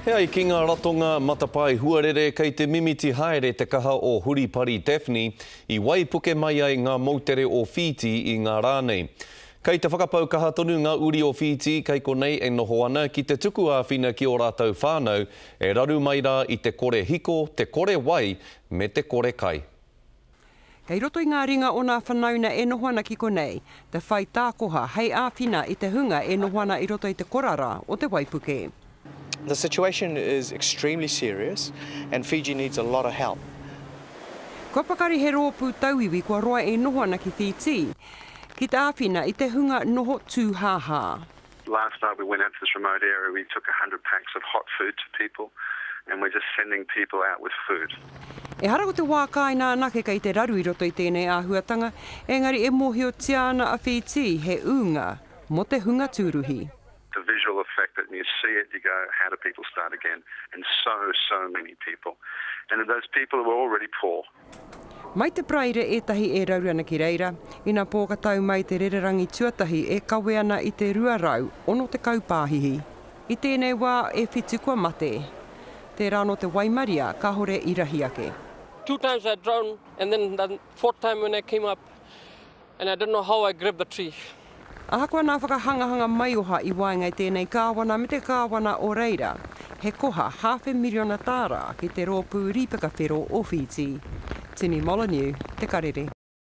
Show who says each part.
Speaker 1: Hea i ki ngā ratonga matapai huarere kei te mimiti haere te kaha o Huripari Daphne i waipuke mai ai ngā moutere o Fiji i ngā rānei. Kei te whakapau kaha tonu ngā uri o Fiji, kei konei e noho ana ki te tuku āwhina ki o rātou whānau, e raru mai rā i te kore hiko, te kore wai, me te kore kai.
Speaker 2: Kei roto i ngā ringa o ngā whanauna e noho ana ki konei, te whai tākoha hei āwhina i te hunga e noho ana i roto i te korara o te waipuke.
Speaker 3: The situation is extremely serious and Fiji needs a lot of help.
Speaker 2: Kua pakari he rōpū tauiwi kua roa e noho ana ki Fiji, ki te āwhina i te hunga noho tūhāhā.
Speaker 4: Last night we went out to this remote area, we took 100 packs of hot food to people and we're just sending people out with food.
Speaker 2: E hara ko te wā kāina anake kei te raru i roto i tēnei āhuatanga, engari e mohio tiana a Fiji he unga mo te hunga tūruhi.
Speaker 4: The visual effect that you see it, you go, how do people start again? And so many people. And those people who were already poor.
Speaker 2: Mai te praire etahi e raru ana ki reira, ina pōkatau mai te rererangi tuatahi e kawe ana i te ruarau ono te kaupāhihi. I tēnei wā e whitu kua mate. Te rāno te Waimaria, ka hore i rahi ake.
Speaker 5: 2 times I drowned and then the 4th time when I came up and I don't know how I grabbed the tree.
Speaker 2: Aha koa nā whakahangahanga mai oha i waenga i tēnei kāwana me te kāwana o reira, he koha 500,000 tāra ki te rōpū ripaka whero o Fiji. Tini Molyneux, Te Karere.